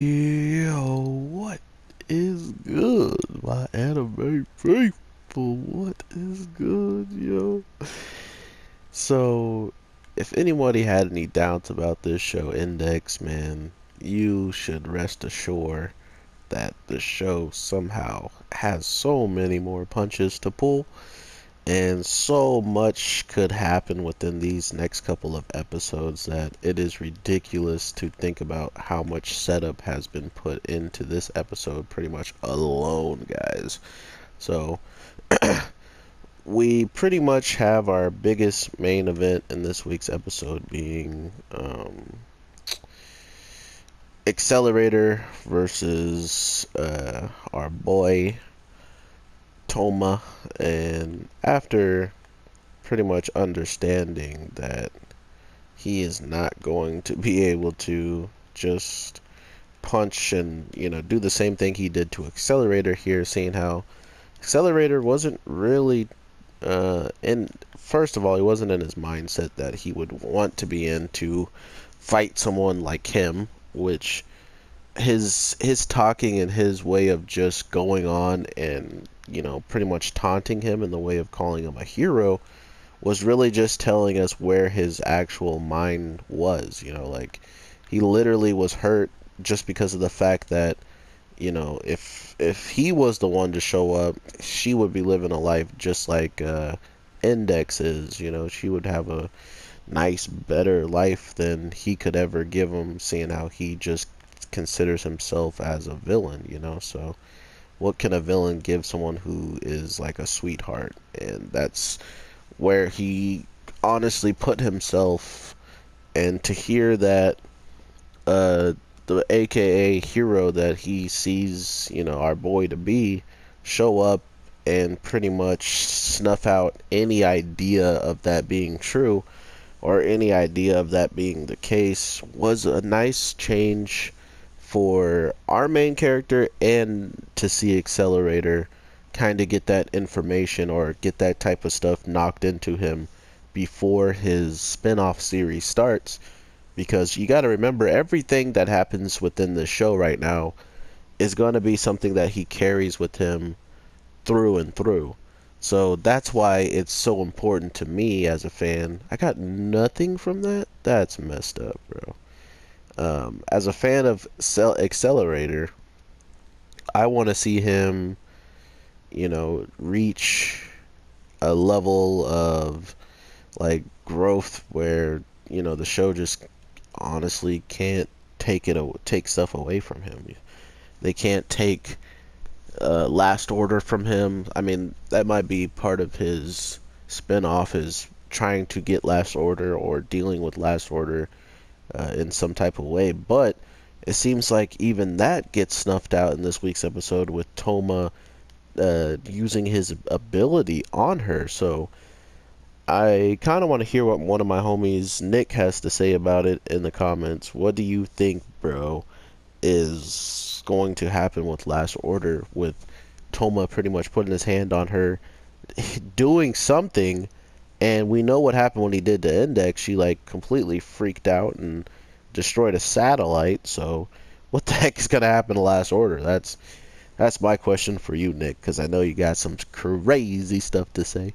Yo, what is good, my anime faithful? What is good, yo? So, if anybody had any doubts about this show, Index, man, you should rest assured that the show somehow has so many more punches to pull, and so much could happen within these next couple of episodes that it is ridiculous to think about how much setup has been put into this episode pretty much alone, guys. So, we pretty much have our biggest main event in this week's episode being Accelerator versus our boy Toma. And after pretty much understanding that he is not going to be able to just punch and do the same thing he did to Accelerator here, seeing how Accelerator wasn't really in first of all, he wasn't in his mindset that he would want to be in to fight someone like him, which his talking and his way of just going on and pretty much taunting him in the way of calling him a hero was really just telling us where his actual mind was. Like, he literally was hurt just because of the fact that, if he was the one to show up, she would be living a life just like Index is. She would have a nice, better life than he could ever give him, seeing how he just considers himself as a villain. So what can a villain give someone who is like a sweetheart? And that's where he honestly put himself. And to hear that the AKA hero that he sees, our boy to be, show up and pretty much snuff out any idea of that being true or any idea of that being the case was a nice change for our main character, and to see Accelerator kind of get that information or get that type of stuff knocked into him before his spin-off series starts. Because you got to remember, everything that happens within the show right now is going to be something that he carries with him through and through. So that's why it's so important to me as a fan. I got nothing from that. That's messed up, bro. As a fan of Accelerator, I want to see him, reach a level of like growth where the show just honestly can't take stuff away from him. They can't take Last Order from him. I mean, that might be part of his spin-off, is trying to get Last Order or dealing with Last Order in some type of way. But it seems like even that gets snuffed out in this week's episode with Toma using his ability on her. So I kind of want to hear what one of my homies, Nick, has to say about it in the comments. What do you think, bro, is going to happen with Last Order, with Toma pretty much putting his hand on her, doing something, and we know what happened when he did to Index. She like completely freaked out and destroyed a satellite. So what the heck is gonna happen to Last Order? That's my question for you, Nick, because I know you got some crazy stuff to say.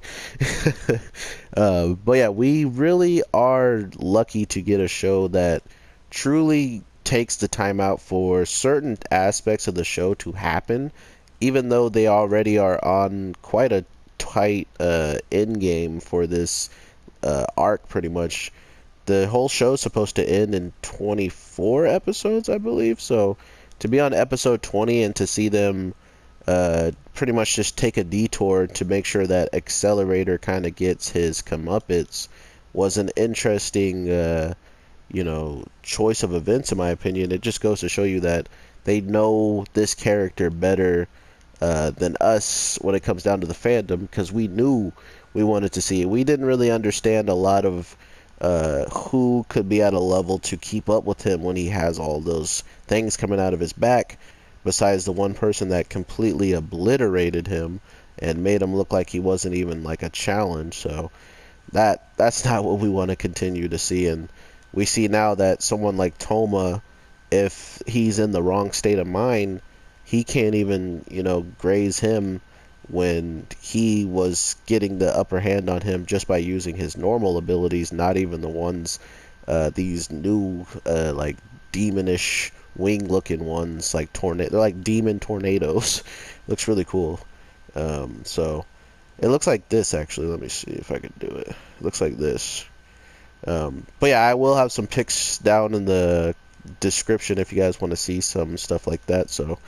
But yeah, we really are lucky to get a show that truly takes the time out for certain aspects of the show to happen, even though they already are on quite a tight end game for this arc, pretty much. The whole show is supposed to end in 24 episodes, I believe. So to be on episode 20 and to see them pretty much just take a detour to make sure that Accelerator kind of gets his comeuppance was an interesting, choice of events, in my opinion. It just goes to show you that they know this character better than us when it comes down to the fandom, because we knew we wanted to see it. We didn't really understand a lot of who could be at a level to keep up with him when he has all those things coming out of his back, besides the one person that completely obliterated him and made him look like he wasn't even like a challenge. So that's not what we want to continue to see. And we see now that someone like Toma if he's in the wrong state of mind, he can't even, graze him when he was getting the upper hand on him just by using his normal abilities, not even the ones, these new, like, demonish wing-looking ones, like they're like demon tornadoes. Looks really cool. So it looks like this, actually. Let me see if I can do it. It looks like this. But yeah, I will have some pics down in the description if you guys want to see some stuff like that. So,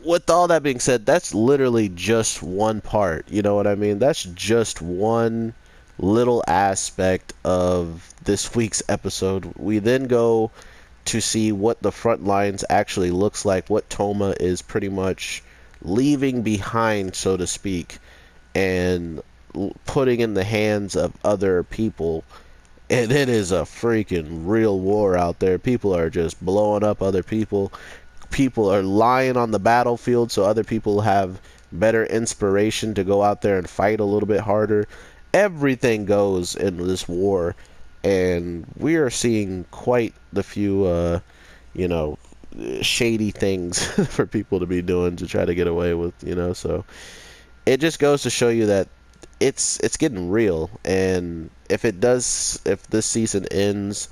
with all that being said, that's literally just one part. You know what I mean? That's just one little aspect of this week's episode. We then go to see what the front lines actually looks like, what Toma is pretty much leaving behind, so to speak, and putting in the hands of other people. And it is a freaking real war out there. People are just blowing up other people. People are lying on the battlefield so other people have better inspiration to go out there and fight a little bit harder. Everything goes in this war, and we are seeing quite the few, shady things for people to be doing to try to get away with, so it just goes to show you that it's getting real. And if this season ends,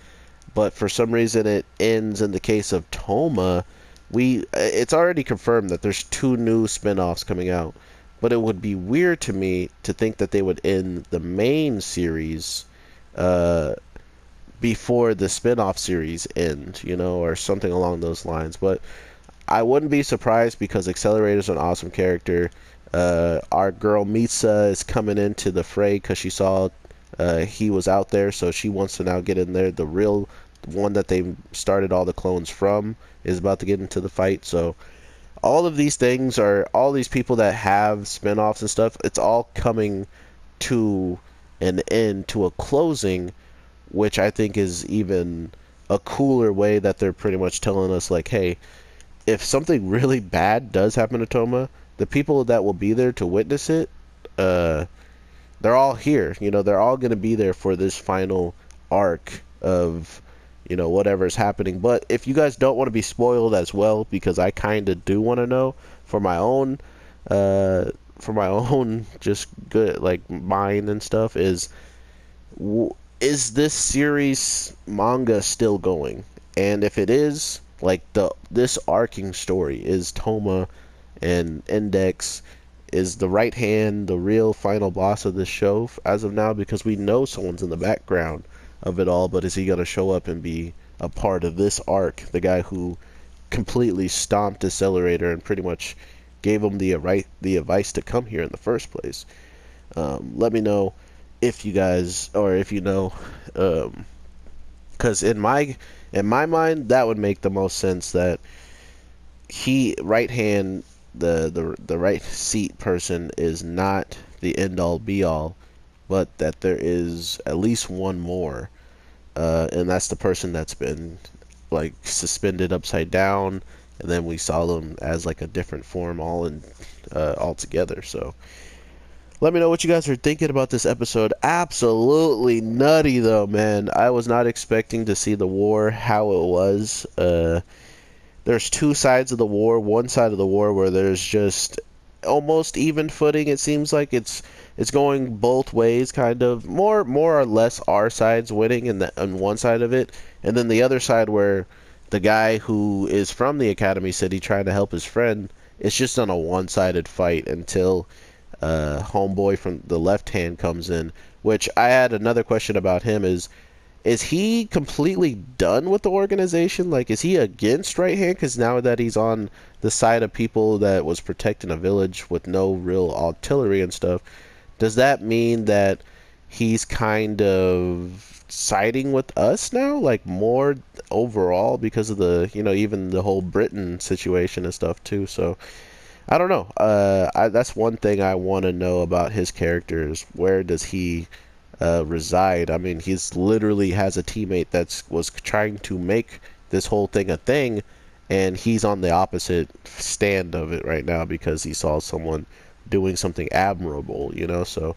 but for some reason it ends in the case of Toma, it's already confirmed that there's 2 new spin-offs coming out. But it would be weird to me to think that they would end the main series before the spin-off series end, or something along those lines. But I wouldn't be surprised because Accelerator's an awesome character. Our girl Misa is coming into the fray because she saw he was out there, so she wants to now get in there. The real one that they started all the clones from is about to get into the fight. So all of these things all these people that have spin-offs and stuff, it's all coming to an end, to a closing, which I think is even a cooler way that they're pretty much telling us, like, hey, if something really bad does happen to Toma, the people that will be there to witness it, they're all here. They're all going to be there for this final arc of, whatever's happening. But if you guys don't want to be spoiled as well, because I kind of do want to know for my own, just good, like, mind and stuff, is this series manga still going? And if it is, like, this arcing story, is Toma and Index is the right hand, the real final boss of this show as of now, because we know someone's in the background of it all, but is he going to show up and be a part of this arc? The guy who completely stomped Accelerator and pretty much gave him the advice to come here in the first place. Let me know if you guys, or if you know, because in my mind, that would make the most sense, that right hand, the right seat person is not the end all be all, but that there is at least one more, and that's the person that's been, like, suspended upside down, and then we saw them as, like, a different form all together. So let me know what you guys are thinking about this episode. Absolutely nutty, though, man. I was not expecting to see the war how it was. There's 2 sides of the war. One side of the war where there's just almost even footing. It seems like it's going both ways, kind of. More or less our side's winning on one side of it. And then the other side where the guy who is from the Academy City trying to help his friend, it's just on a one-sided fight until homeboy from the left hand comes in. Which I had another question about him is he completely done with the organization? Like, is he against right hand? Because now that he's on the side of people that was protecting a village with no real artillery and stuff, does that mean that he's kind of siding with us now, like, more overall, because of the, even the whole Britain situation and stuff too? So I don't know. That's one thing I want to know about his character, is where does he reside? I mean, he's literally has a teammate that was trying to make this whole thing a thing, and he's on the opposite stand of it right now because he saw someone doing something admirable, So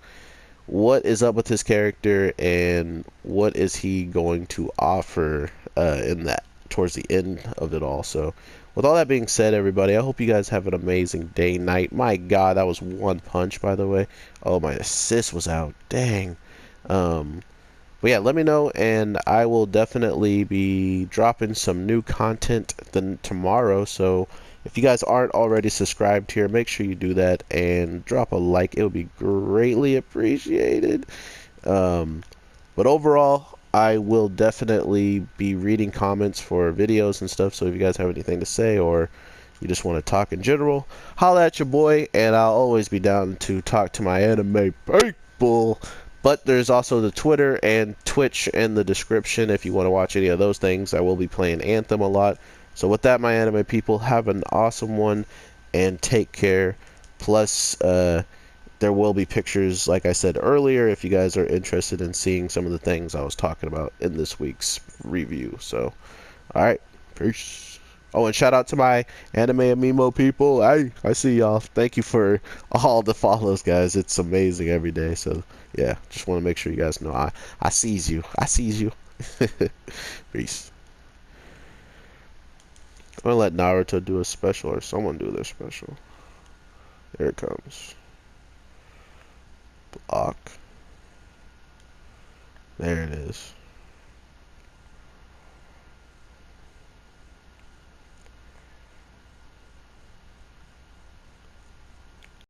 what is up with his character, and what is he going to offer in that towards the end of it all. So with all that being said, everybody, I hope you guys have an amazing day, night. My God, that was one punch, by the way. Oh, my assist was out. Dang. But yeah, let me know, and I will definitely be dropping some new content tomorrow. So if you guys aren't already subscribed here, make sure you do that and drop a like. It would be greatly appreciated. But overall, I will definitely be reading comments for videos and stuff. So if you guys have anything to say, or you just want to talk in general, holla at your boy, and I'll always be down to talk to my anime people. But there's also the Twitter and Twitch in the description if you want to watch any of those things. I will be playing Anthem a lot. So with that, my anime people, have an awesome one and take care. Plus, there will be pictures, like I said earlier, if you guys are interested in seeing some of the things I was talking about in this week's review. So, alright, peace. Oh, and shout out to my anime Amimo people. I see y'all. Thank you for all the follows, guys. It's amazing every day. So, yeah, just want to make sure you guys know I sees you. I sees you. Peace. I'm going to let Naruto do a special, or someone do their special. There it comes. Block. There it is.